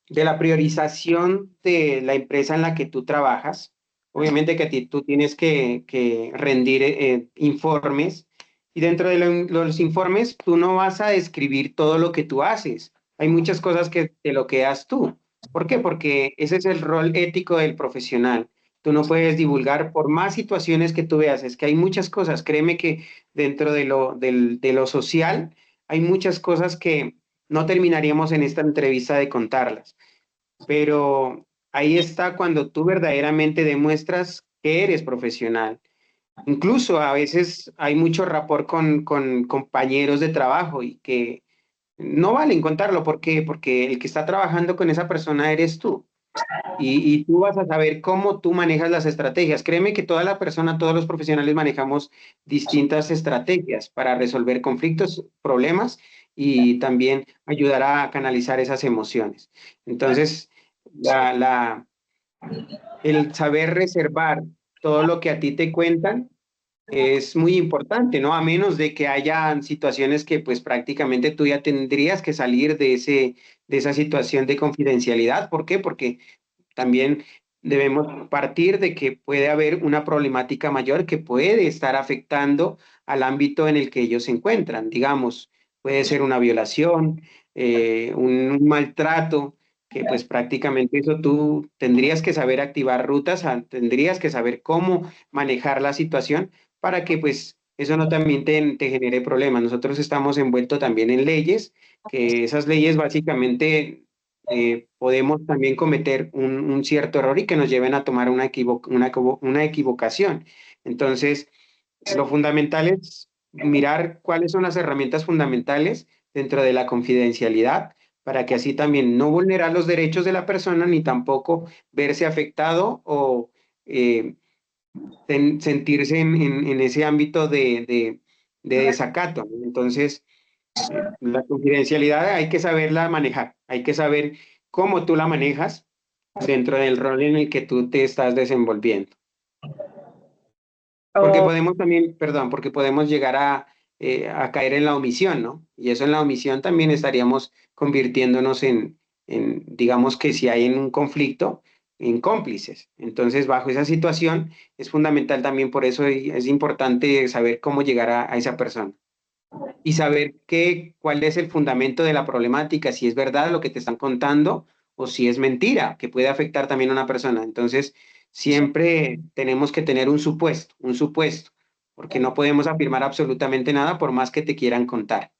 la priorización de la empresa en la que tú trabajas, obviamente que tú tienes que rendir informes y dentro de los informes tú no vas a describir todo lo que tú haces. Hay muchas cosas que te lo quedas tú. ¿Por qué? Porque ese es el rol ético del profesional. Tú no puedes divulgar por más situaciones que tú veas. Es que hay muchas cosas. Créeme que dentro de lo social hay muchas cosas que no terminaríamos en esta entrevista de contarlas, pero ahí está cuando tú verdaderamente demuestras que eres profesional. Incluso a veces hay mucho rapport con compañeros de trabajo y que no valen contarlo. ¿Por qué? Porque el que está trabajando con esa persona eres tú. Y tú vas a saber cómo tú manejas las estrategias. Créeme que todos los profesionales manejamos distintas estrategias para resolver conflictos, problemas y también ayudar a canalizar esas emociones. Entonces, el saber reservar todo lo que a ti te cuentan es muy importante, ¿no? A menos de que hayan situaciones que pues prácticamente tú ya tendrías que salir de esa situación de confidencialidad. ¿Por qué? Porque también debemos partir de que puede haber una problemática mayor que puede estar afectando al ámbito en el que ellos se encuentran. Digamos, puede ser una violación, un maltrato, que pues prácticamente eso tú tendrías que saber activar rutas, tendrías que saber cómo manejar la situación para que pues eso no también te genere problemas. Nosotros estamos envueltos también en leyes, que esas leyes básicamente podemos también cometer un cierto error y que nos lleven a tomar una equivocación. Entonces, lo fundamental es mirar cuáles son las herramientas fundamentales dentro de la confidencialidad para que así también no vulnerar los derechos de la persona ni tampoco verse afectado o sentirse en ese ámbito de desacato. Entonces, la confidencialidad hay que saberla manejar, hay que saber cómo tú la manejas dentro del rol en el que tú te estás desenvolviendo. Porque Oh, podemos también, perdón, porque podemos llegar a caer en la omisión, ¿no? Y eso en la omisión también estaríamos convirtiéndonos digamos que si hay en un conflicto, en cómplices. Entonces, bajo esa situación, es fundamental también, por eso es importante saber cómo llegar a esa persona y saber cuál es el fundamento de la problemática, si es verdad lo que te están contando o si es mentira, que puede afectar también a una persona. Entonces, siempre tenemos que tener un supuesto, porque no podemos afirmar absolutamente nada por más que te quieran contar.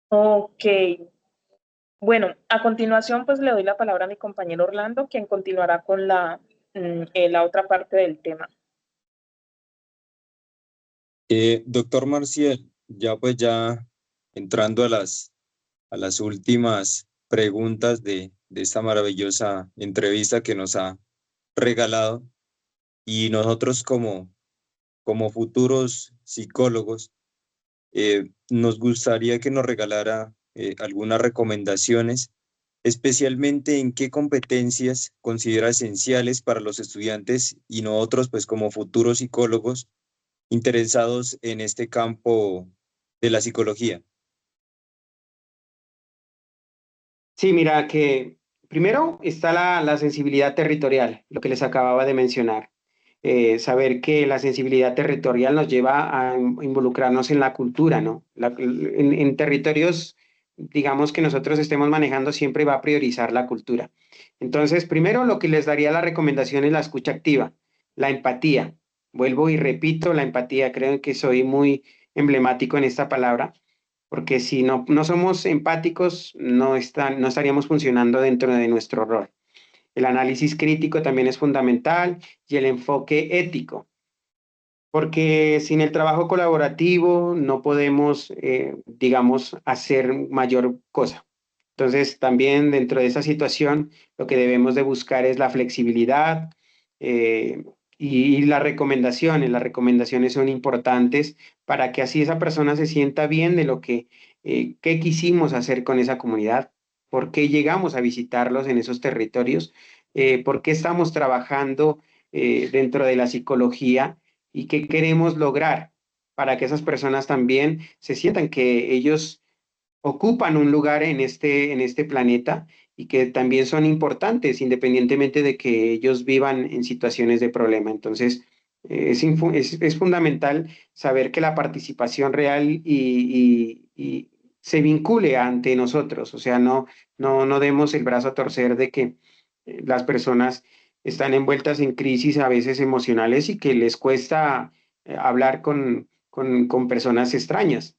Ok. Bueno, a continuación pues le doy la palabra a mi compañero Orlando, quien continuará con la otra parte del tema. Doctor Marcial, ya entrando a las últimas preguntas de esta maravillosa entrevista que nos ha regalado, y nosotros como futuros psicólogos, nos gustaría que nos regalara algunas recomendaciones, especialmente en qué competencias considera esenciales para los estudiantes y nosotros, pues como futuros psicólogos interesados en este campo de la psicología. Sí, mira que primero está la sensibilidad territorial, lo que les acababa de mencionar. Saber que la sensibilidad territorial nos lleva a involucrarnos en la cultura, ¿no? En territorios, digamos, que nosotros estemos manejando, siempre va a priorizar la cultura. Entonces, primero lo que les daría la recomendación es la escucha activa, la empatía. Vuelvo y repito, la empatía, creo que soy muy emblemático en esta palabra, porque si no somos empáticos, no estaríamos funcionando dentro de nuestro rol. El análisis crítico también es fundamental y el enfoque ético, porque sin el trabajo colaborativo no podemos, digamos, hacer mayor cosa. Entonces, también dentro de esa situación, lo que debemos de buscar es la flexibilidad eh, y las recomendaciones. Las recomendaciones son importantes para que así esa persona se sienta bien de lo qué quisimos hacer con esa comunidad, por qué llegamos a visitarlos en esos territorios, por qué estamos trabajando dentro de la psicología y qué queremos lograr para que esas personas también se sientan que ellos ocupan un lugar en este planeta y que también son importantes independientemente de que ellos vivan en situaciones de problema. Entonces, es fundamental saber que la participación real y se vincule ante nosotros, o sea, no demos el brazo a torcer de que las personas están envueltas en crisis a veces emocionales y que les cuesta hablar con personas extrañas.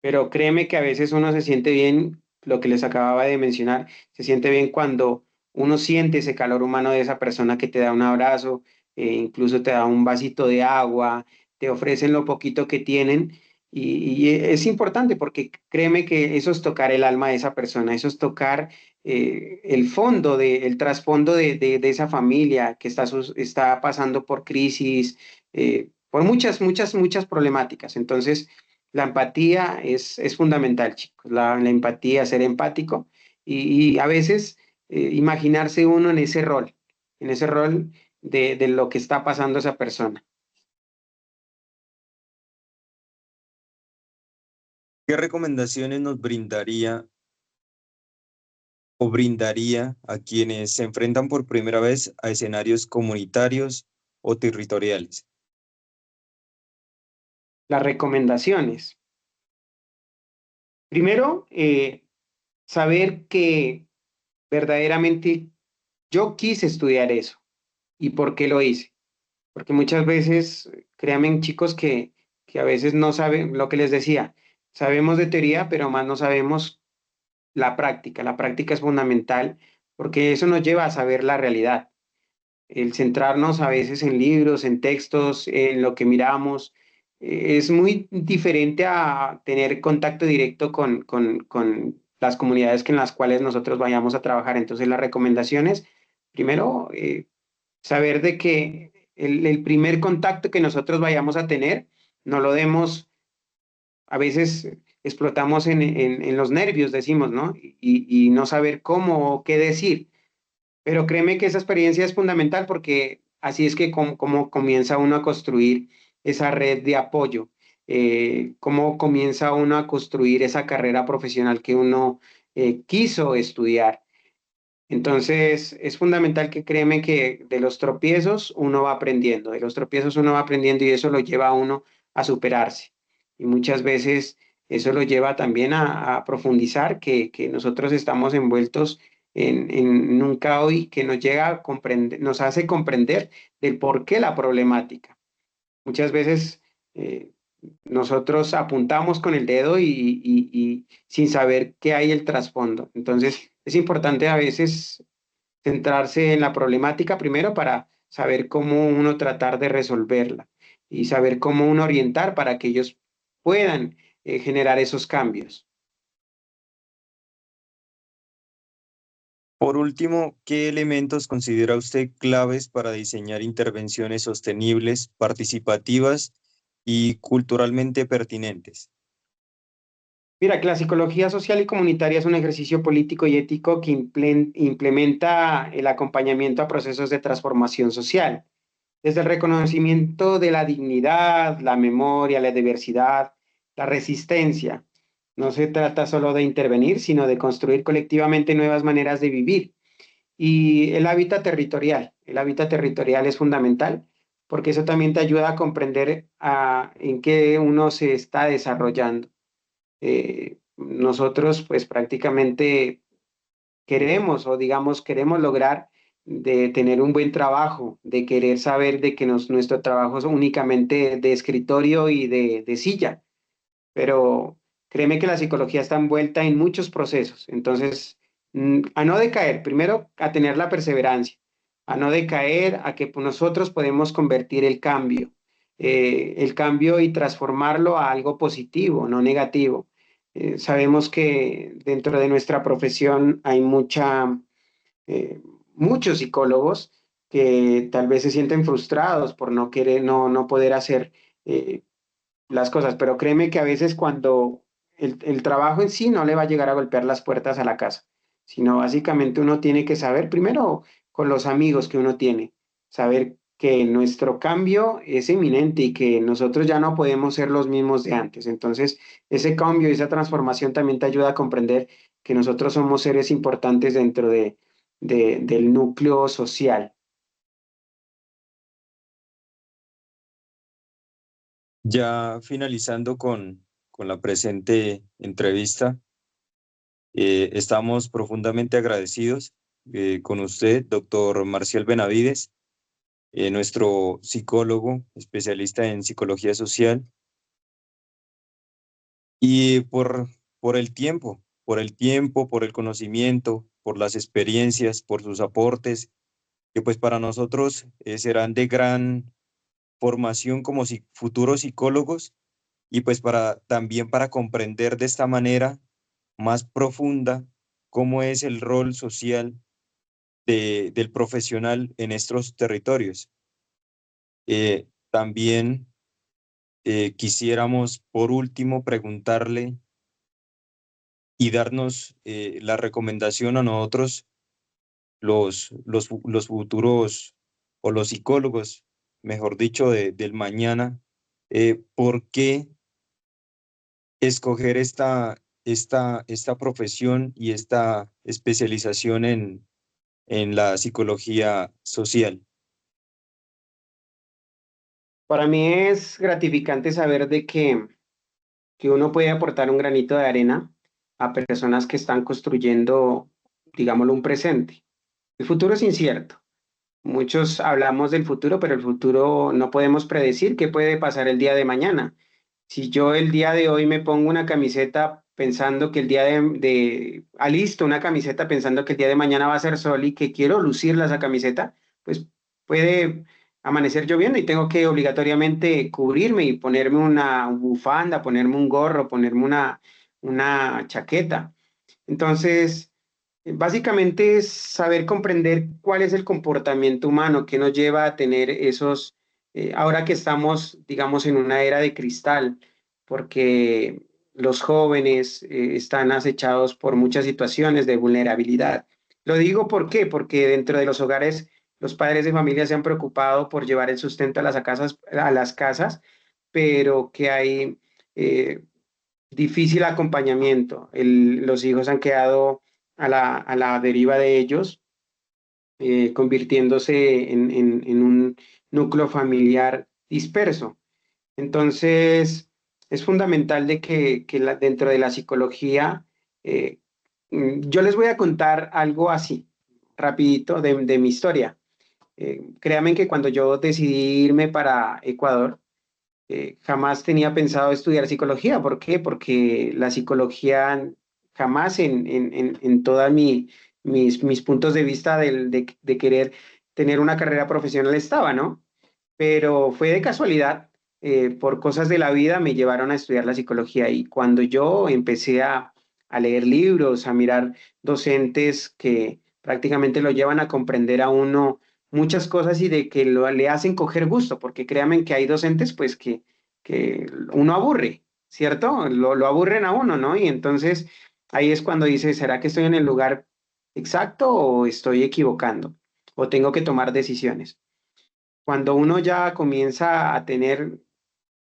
Pero créeme que a veces uno se siente bien, lo que les acababa de mencionar, se siente bien cuando uno siente ese calor humano de esa persona que te da un abrazo, incluso te da un vasito de agua, te ofrecen lo poquito que tienen. Y es importante porque créeme que eso es tocar el alma de esa persona, eso es tocar el fondo, el trasfondo de esa familia que está pasando por crisis, por muchas problemáticas. Entonces, la empatía es fundamental, chicos. La empatía, ser empático y a veces imaginarse uno en ese rol de lo que está pasando esa persona. ¿Qué recomendaciones nos brindaría o brindaría a quienes se enfrentan por primera vez a escenarios comunitarios o territoriales? Las recomendaciones. Primero, saber que verdaderamente yo quise estudiar eso y por qué lo hice. Porque muchas veces, créanme, chicos, que a veces no saben lo que les decía. Sabemos de teoría, pero más no sabemos la práctica. La práctica es fundamental porque eso nos lleva a saber la realidad. El centrarnos a veces en libros, en textos, en lo que miramos, es muy diferente a tener contacto directo con las comunidades en las cuales nosotros vayamos a trabajar. Entonces, las recomendaciones, primero, saber de que el primer contacto que nosotros vayamos a tener, no lo demos, a veces explotamos en los nervios, decimos, ¿no? Y no saber cómo o qué decir. Pero créeme que esa experiencia es fundamental porque así es que como comienza uno a construir esa red de apoyo, cómo comienza uno a construir esa carrera profesional que uno quiso estudiar. Entonces, es fundamental que créeme que de los tropiezos uno va aprendiendo, de los tropiezos uno va aprendiendo y eso lo lleva a uno a superarse. Y muchas veces Eso lo lleva también a profundizar que nosotros estamos envueltos en un caos y que nos llega a comprender, nos hace comprender del por qué la problemática. Muchas veces nosotros apuntamos con el dedo y sin saber qué hay el trasfondo. Entonces, es importante a veces centrarse en la problemática primero para saber cómo uno tratar de resolverla y saber cómo uno orientar para que ellos puedan generar esos cambios. Por último, ¿qué elementos considera usted claves para diseñar intervenciones sostenibles, participativas y culturalmente pertinentes? Mira, que la psicología social y comunitaria es un ejercicio político y ético que implementa el acompañamiento a procesos de transformación social, desde el reconocimiento de la dignidad, la memoria, la diversidad, la resistencia. No se trata solo de intervenir, sino de construir colectivamente nuevas maneras de vivir. Y el hábitat territorial. El hábitat territorial es fundamental porque eso también te ayuda a comprender en qué uno se está desarrollando. Nosotros pues prácticamente queremos o digamos queremos lograr de tener un buen trabajo, de querer saber de que nuestro trabajo es únicamente de escritorio y de silla, pero créeme que la psicología está envuelta en muchos procesos, entonces a no decaer, primero a tener la perseverancia, a no decaer, a que nosotros podemos convertir el cambio y transformarlo a algo positivo, no negativo. Sabemos que dentro de nuestra profesión hay eh, muchos psicólogos que tal vez se sienten frustrados por no querer, no poder hacer eh, las cosas, pero créeme que a veces cuando el trabajo en sí no le va a llegar a golpear las puertas a la casa, sino básicamente uno tiene que saber primero con los amigos que uno tiene, saber que nuestro cambio es inminente y que nosotros ya no podemos ser los mismos de antes. Entonces, ese cambio, esa transformación también te ayuda a comprender que nosotros somos seres importantes dentro del núcleo social. Ya finalizando con la presente entrevista, estamos profundamente agradecidos con usted, doctor Marcial Benavides, nuestro psicólogo, especialista en psicología social, y por el conocimiento, por las experiencias, por sus aportes, que pues para nosotros serán de gran formación como futuros psicólogos y pues también para comprender de esta manera más profunda cómo es el rol social del profesional en estos territorios. También quisiéramos, por último, preguntarle y darnos la recomendación a nosotros, los futuros o los psicólogos, mejor dicho, del mañana, ¿por qué escoger esta profesión y esta especialización en la psicología social? Para mí es gratificante saber de que uno puede aportar un granito de arena a personas que están construyendo, digámoslo, un presente. El futuro es incierto. Muchos hablamos del futuro, pero el futuro no podemos predecir qué puede pasar el día de mañana. Si yo el día de hoy me pongo una camiseta pensando que el día alisto una camiseta pensando que el día de mañana va a ser sol y que quiero lucirla esa camiseta, pues puede amanecer lloviendo y tengo que obligatoriamente cubrirme y ponerme una bufanda, ponerme un gorro, ponerme una chaqueta. Entonces, básicamente es saber comprender cuál es el comportamiento humano que nos lleva a tener ahora que estamos, digamos, en una era de cristal, porque los jóvenes están acechados por muchas situaciones de vulnerabilidad. Lo digo ¿por qué? Porque dentro de los hogares, los padres de familia se han preocupado por llevar el sustento a las casas, pero que hay eh, difícil acompañamiento. Los hijos han quedado a la deriva de ellos, convirtiéndose en un núcleo familiar disperso. Entonces, es fundamental de que dentro de la psicología, yo les voy a contar algo así, rapidito, de mi historia. Créanme que cuando yo decidí irme para Ecuador, jamás tenía pensado estudiar psicología. ¿Por qué? Porque la psicología jamás en todos mis puntos de vista de querer tener una carrera profesional estaba, ¿no? Pero fue de casualidad, por cosas de la vida me llevaron a estudiar la psicología y cuando yo empecé a leer libros, a mirar docentes que prácticamente lo llevan a comprender a uno muchas cosas y de que le hacen coger gusto, porque créanme que hay docentes pues que uno aburre, ¿cierto? Lo aburren a uno, ¿no? Y entonces ahí es cuando dice, ¿será que estoy en el lugar exacto o estoy equivocando? ¿O tengo que tomar decisiones? Cuando uno ya comienza a tener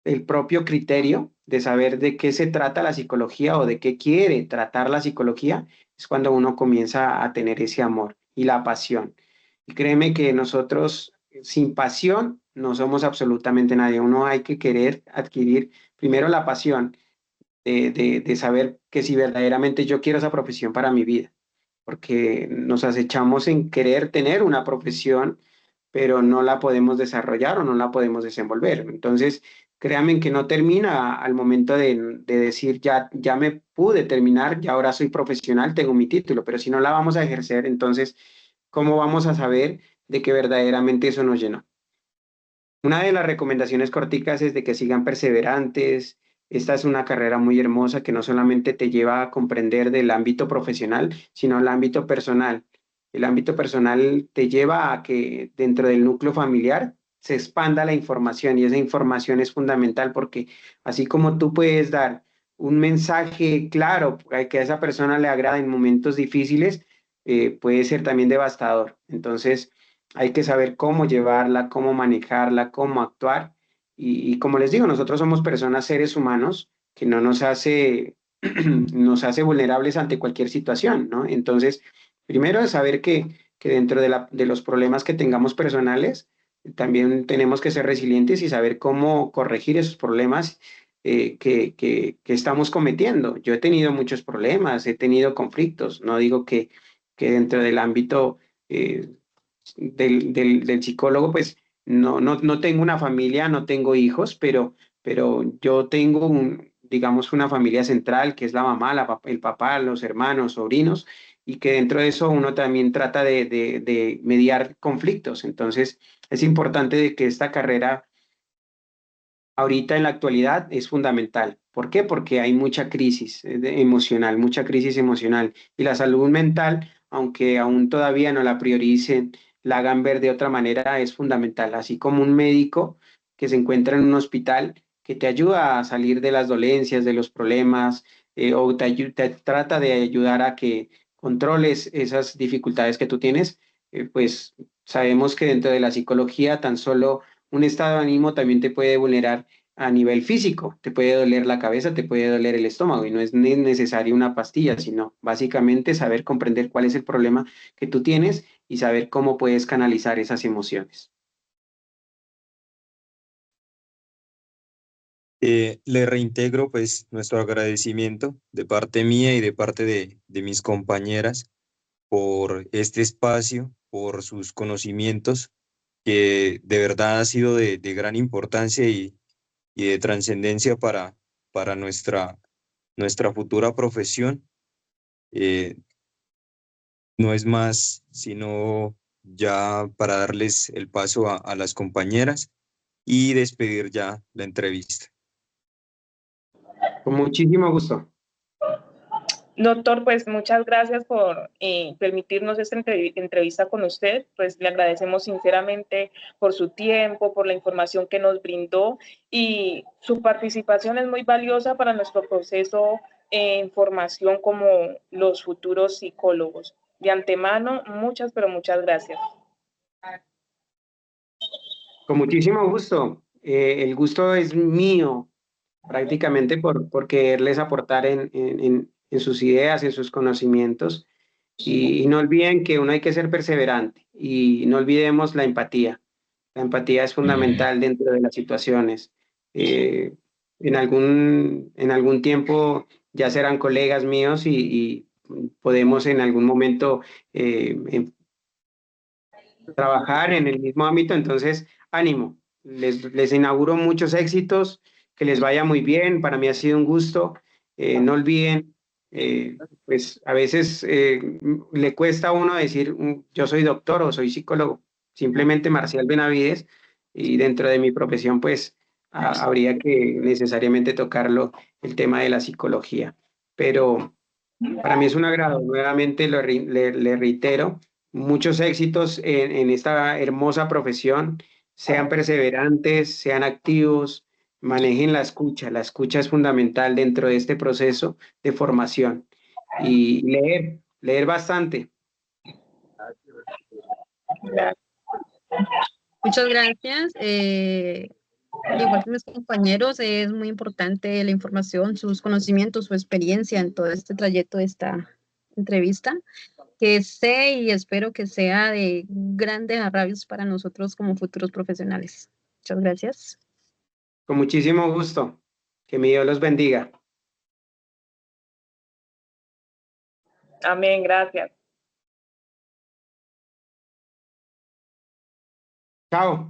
el propio criterio de saber de qué se trata la psicología o de qué quiere tratar la psicología, es cuando uno comienza a tener ese amor y la pasión. Y créeme que nosotros sin pasión no somos absolutamente nadie. Uno hay que querer adquirir primero la pasión de saber que si verdaderamente yo quiero esa profesión para mi vida, porque nos acechamos en querer tener una profesión pero no la podemos desarrollar o no la podemos desenvolver. Entonces, créanme que no termina al momento de decir, ya me pude terminar, ya ahora soy profesional, tengo mi título, pero si no la vamos a ejercer, entonces, ¿cómo vamos a saber de que verdaderamente eso nos llenó? Una de las recomendaciones corticas es de que sigan perseverantes. Esta es una carrera muy hermosa que no solamente te lleva a comprender del ámbito profesional, sino el ámbito personal. El ámbito personal te lleva a que dentro del núcleo familiar se expanda la información y esa información es fundamental porque así como tú puedes dar un mensaje claro que a esa persona le agrada en momentos difíciles, puede ser también devastador. Entonces, hay que saber cómo llevarla, cómo manejarla, cómo actuar. Y como les digo, nosotros somos personas, seres humanos, que no nos hace, nos hace vulnerables ante cualquier situación, ¿no? Entonces, primero es saber que dentro de los problemas que tengamos personales, también tenemos que ser resilientes y saber cómo corregir esos problemas que estamos cometiendo. Yo he tenido muchos problemas, he tenido conflictos, no digo que dentro del ámbito del psicólogo, pues no tengo una familia, no tengo hijos, pero yo tengo digamos, una familia central, que es la mamá, el papá, los hermanos, sobrinos, y que dentro de eso uno también trata de mediar conflictos. Entonces, es importante de que esta carrera ahorita en la actualidad es fundamental. ¿Por qué? Porque hay mucha crisis emocional, mucha crisis emocional. Y la salud mental, aunque aún todavía no la prioricen, la hagan ver de otra manera, es fundamental. Así como un médico que se encuentra en un hospital que te ayuda a salir de las dolencias, de los problemas, o te trata de ayudar a que controles esas dificultades que tú tienes, pues sabemos que dentro de la psicología tan solo un estado de ánimo también te puede vulnerar a nivel físico, te puede doler la cabeza, te puede doler el estómago y no es necesaria una pastilla, sino básicamente saber comprender cuál es el problema que tú tienes y saber cómo puedes canalizar esas emociones. Le reintegro pues nuestro agradecimiento de parte mía y de parte de mis compañeras por este espacio, por sus conocimientos, que de verdad ha sido de gran importancia y de trascendencia para nuestra futura profesión. No es más sino ya para darles el paso a las compañeras y despedir ya la entrevista. Con muchísimo gusto. Doctor, pues muchas gracias por permitirnos esta entrevista con usted. Pues le agradecemos sinceramente por su tiempo, por la información que nos brindó y su participación es muy valiosa para nuestro proceso en formación como los futuros psicólogos. De antemano, muchas, pero muchas gracias. Con muchísimo gusto. El gusto es mío, prácticamente por quererles aportar en sus ideas, en sus conocimientos. Y no olviden que uno hay que ser perseverante y no olvidemos la empatía. La empatía es fundamental dentro de las situaciones. en algún tiempo ya serán colegas míos y podemos en algún momento trabajar en el mismo ámbito. Entonces, ánimo, les inauguro muchos éxitos, que les vaya muy bien. Para mí ha sido un gusto. No olviden, pues a veces le cuesta a uno decir yo soy doctor o soy psicólogo, simplemente Marcial Benavides, y dentro de mi profesión pues habría que necesariamente tocarlo, el tema de la psicología. Pero para mí es un agrado, nuevamente le reitero, muchos éxitos en esta hermosa profesión, sean perseverantes, sean activos, manejen la escucha es fundamental dentro de este proceso de formación y leer bastante. Muchas gracias. Al igual que mis compañeros, es muy importante la información, sus conocimientos, su experiencia en todo este trayecto de esta entrevista, que sé y espero que sea de grandes arrabios para nosotros como futuros profesionales. Muchas gracias. Con muchísimo gusto. Que mi Dios los bendiga. Amén, gracias. Chao.